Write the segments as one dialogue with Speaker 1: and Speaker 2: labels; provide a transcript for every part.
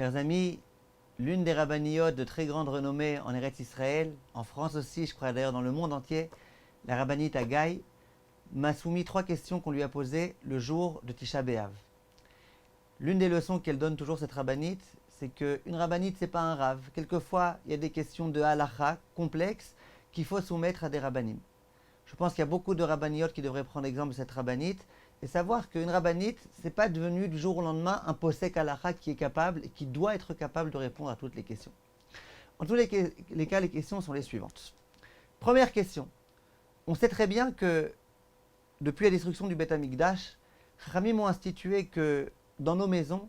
Speaker 1: Chers amis, l'une des rabbiniotes de très grande renommée en Eretz Israël, en France aussi, je crois d'ailleurs dans le monde entier, la rabbinite Agaï, m'a soumis 3 questions qu'on lui a posées le jour de Tisha B'Av. L'une des leçons qu'elle donne toujours cette rabbinite, c'est qu'une rabbinite, c'est pas un rave. Quelquefois, il y a des questions de halacha complexes qu'il faut soumettre à des rabbinim. Je pense qu'il y a beaucoup de rabbiniotes qui devraient prendre exemple de cette rabbinite et savoir qu'une rabbinite, c'est pas devenu du jour au lendemain un posek halacha qui est capable et qui doit être capable de répondre à toutes les questions. En tous les cas, les questions sont les suivantes. Première question. On sait très bien que depuis la destruction du Beth Amikdash, Chachamim ont institué que dans nos maisons,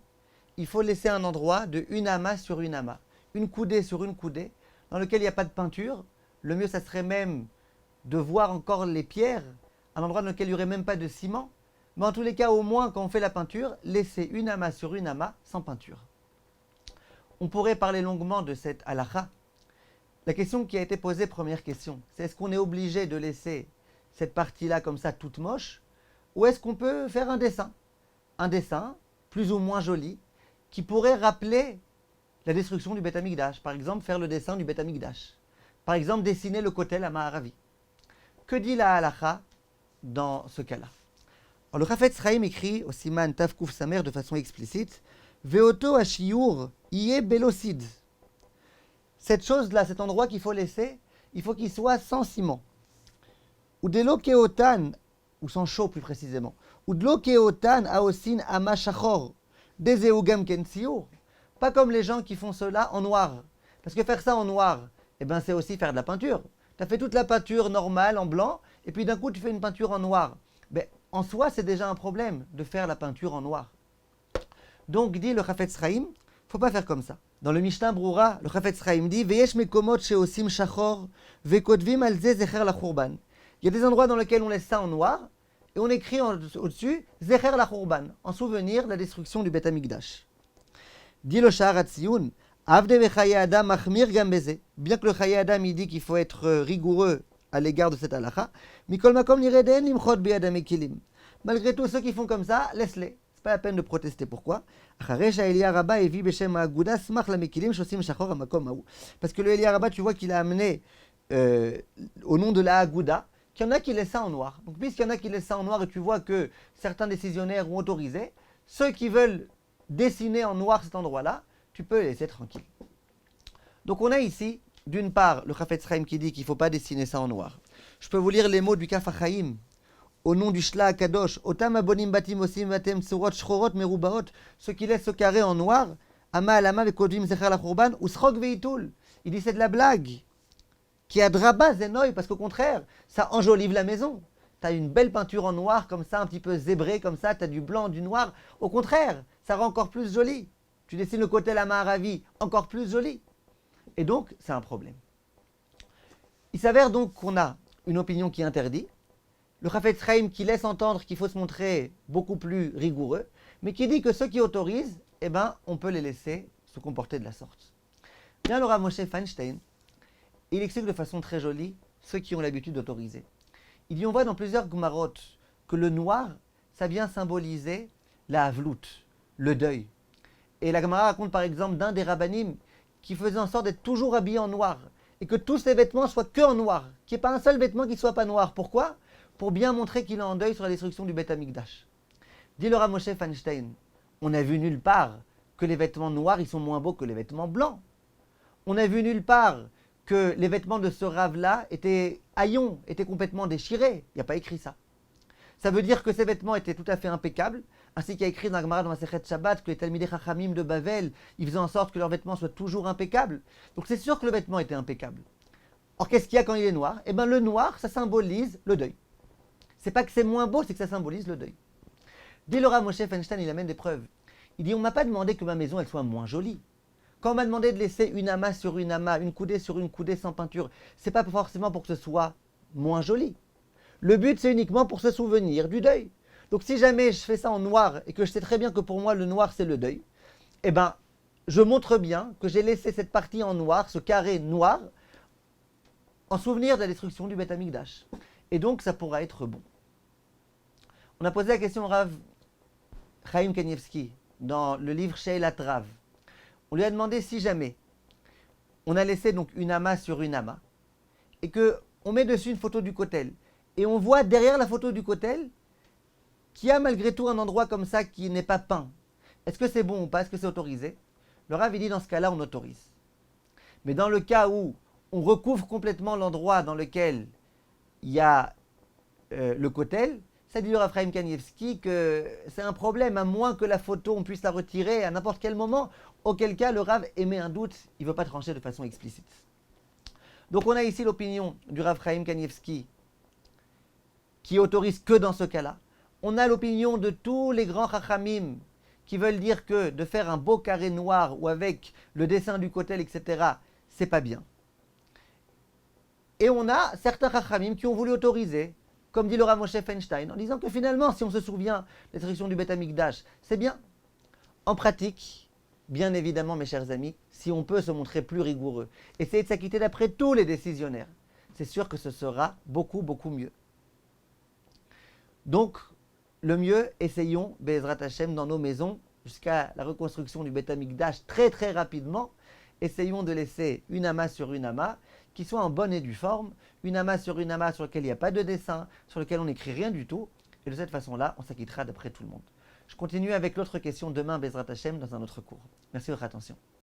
Speaker 1: il faut laisser un endroit de une ama sur une ama, une coudée sur une coudée, dans lequel il n'y a pas de peinture. Le mieux, ça serait même de voir encore les pierres, un endroit dans lequel il n'y aurait même pas de ciment. Mais en tous les cas, au moins, quand on fait la peinture, laisser une ama sur une ama sans peinture. On pourrait parler longuement de cette halakha. La question qui a été posée, première question, c'est est-ce qu'on est obligé de laisser cette partie-là comme ça toute moche, ou est-ce qu'on peut faire un dessin plus ou moins joli, qui pourrait rappeler la destruction du Beth Amikdash. Par exemple, faire le dessin du Beth Amikdash. Par exemple, dessiner le Kotel à Maharavi. Que dit la halakha dans ce cas-là? Alors, le Chafetz Chaim écrit au Siman Tav Kuf Samer de façon explicite Veoto Ashiyur Iye Belocide. Cette chose-là, cet endroit qu'il faut laisser, il faut qu'il soit sans ciment. Ou de l'okeotan, ou sans chaud plus précisément. Ou de l'okeotan aosin ama shachor. Dezeugam kensiur. Pas comme les gens qui font cela en noir. Parce que faire ça en noir, eh ben, c'est aussi faire de la peinture. Tu as fait toute la peinture normale en blanc, et puis d'un coup tu fais une peinture en noir. Ben, en soi, c'est déjà un problème de faire la peinture en noir. Donc, dit le Chafetz Chaim, faut pas faire comme ça. Dans le Mishnah Brura, le Chafetz Chaim dit Veyesh mekomot sheosim shachor vekotvim al ze zecher la churban. Il y a des endroits dans lesquels on laisse ça en noir, et on écrit au-dessus zecher la churban, en souvenir de la destruction du Beth Amikdash. Dit le Sha'ar HaTziyun, Avde vechaye adam machmir gam beze. Bien que le chaye adam il dit qu'il faut être rigoureux à l'égard de cette halakha, mikol makom nireden imchot biyadam ekilim. Malgré tout, ceux qui font comme ça, laisse-les. C'est pas la peine de protester. Pourquoi? Parce que le Elia Rabba, tu vois qu'il a amené au nom de la Aguda, qu'il y en a qui laissent ça en noir. Donc, puisqu'il y en a qui laissent ça en noir et tu vois que certains décisionnaires ont autorisé, ceux qui veulent dessiner en noir cet endroit-là, tu peux les laisser tranquilles. Donc, on a ici, d'une part, le Chafetz Chaim qui dit qu'il ne faut pas dessiner ça en noir. Je peux vous lire les mots du Kaf HaChaim. Au nom du Shla Kadosh, Otam abonim batim osim vatem tsurot shchorot merubaot, ceux qui laissent ce carré en noir, ama alama vekodvim zecher la churban, ou srog veitul. Il dit c'est de la blague. Qui a draba zenoy, parce qu'au contraire, ça enjolive la maison. Tu as une belle peinture en noir, comme ça, un petit peu zébré, comme ça, tu as du blanc, du noir. Au contraire, ça rend encore plus joli. Tu dessines le côté la Maharavi, encore plus joli. Et donc, c'est un problème. Il s'avère donc qu'on a une opinion qui interdit. Le Chafetz Chaim qui laisse entendre qu'il faut se montrer beaucoup plus rigoureux, mais qui dit que ceux qui autorisent, eh ben, on peut les laisser se comporter de la sorte. Bien, le Rav Moshe Feinstein, il explique de façon très jolie ceux qui ont l'habitude d'autoriser. Il dit, on voit dans plusieurs Gemarot que le noir, ça vient symboliser la havlout, le deuil. Et la Gemara raconte par exemple d'un des rabbanim qui faisait en sorte d'être toujours habillé en noir, et que tous ses vêtements soient que en noir, qu'il n'y ait pas un seul vêtement qui ne soit pas noir. Pourquoi? Pour bien montrer qu'il est en deuil sur la destruction du Beth Amikdash. Dit le Rav Moshe Feinstein, on n'a vu nulle part que les vêtements noirs ils sont moins beaux que les vêtements blancs. On n'a vu nulle part que les vêtements de ce Rav-là étaient haillons, étaient complètement déchirés. Il n'y a pas écrit ça. Ça veut dire que ces vêtements étaient tout à fait impeccables, ainsi qu'il y a écrit dans la Gemara dans Masechet Shabbat que les Talmidei Chachamim de Bavel, ils faisaient en sorte que leurs vêtements soient toujours impeccables. Donc c'est sûr que le vêtement était impeccable. Or qu'est-ce qu'il y a quand il est noir? Eh bien le noir, ça symbolise le deuil. C'est pas que c'est moins beau, c'est que ça symbolise le deuil. Dit le Rav Moshe Feinstein, il amène des preuves. Il dit, on m'a pas demandé que ma maison elle soit moins jolie. Quand on m'a demandé de laisser une ama sur une ama, une coudée sur une coudée sans peinture, c'est pas forcément pour que ce soit moins joli. Le but, c'est uniquement pour se souvenir du deuil. Donc si jamais je fais ça en noir et que je sais très bien que pour moi le noir c'est le deuil, eh ben, je montre bien que j'ai laissé cette partie en noir, ce carré noir, en souvenir de la destruction du Beth Amikdash. Et donc ça pourra être bon. On a posé la question au Rav Chaim Kanievski dans le livre Sheilat Rav. On lui a demandé si jamais on a laissé donc une ama sur une ama et qu'on met dessus une photo du kotel et on voit derrière la photo du kotel qu'il y a malgré tout un endroit comme ça qui n'est pas peint. Est-ce que c'est bon ou pas? Est-ce que c'est autorisé? Le Rav dit dans ce cas-là on autorise. Mais dans le cas où on recouvre complètement l'endroit dans lequel il y a le kotel, ça dit le Rav Chaim Kanievski que c'est un problème, à moins que la photo on puisse la retirer à n'importe quel moment, auquel cas le Rav émet un doute, il ne veut pas trancher de façon explicite. Donc on a ici l'opinion du Rav Chaim Kanievski qui autorise que dans ce cas-là. On a l'opinion de tous les grands chachamim qui veulent dire que de faire un beau carré noir ou avec le dessin du kotel, etc., c'est pas bien. Et on a certains chachamim qui ont voulu autoriser, comme dit le Rav Moshe Feinstein, en disant que finalement, si on se souvient de la destruction du Beth Amikdash, c'est bien. En pratique, bien évidemment, mes chers amis, si on peut se montrer plus rigoureux, essayer de s'acquitter d'après tous les décisionnaires, c'est sûr que ce sera beaucoup, beaucoup mieux. Donc, le mieux, essayons, Be'ezrat Hashem, dans nos maisons, jusqu'à la reconstruction du Beth Amikdash très très rapidement, essayons de laisser une ama sur une ama, qui soit en bonne et due forme, une ama sur laquelle il n'y a pas de dessin, sur lequel on n'écrit rien du tout, et de cette façon-là, on s'acquittera d'après tout le monde. Je continue avec l'autre question demain, Be'ezrat Hashem, dans un autre cours. Merci de votre attention.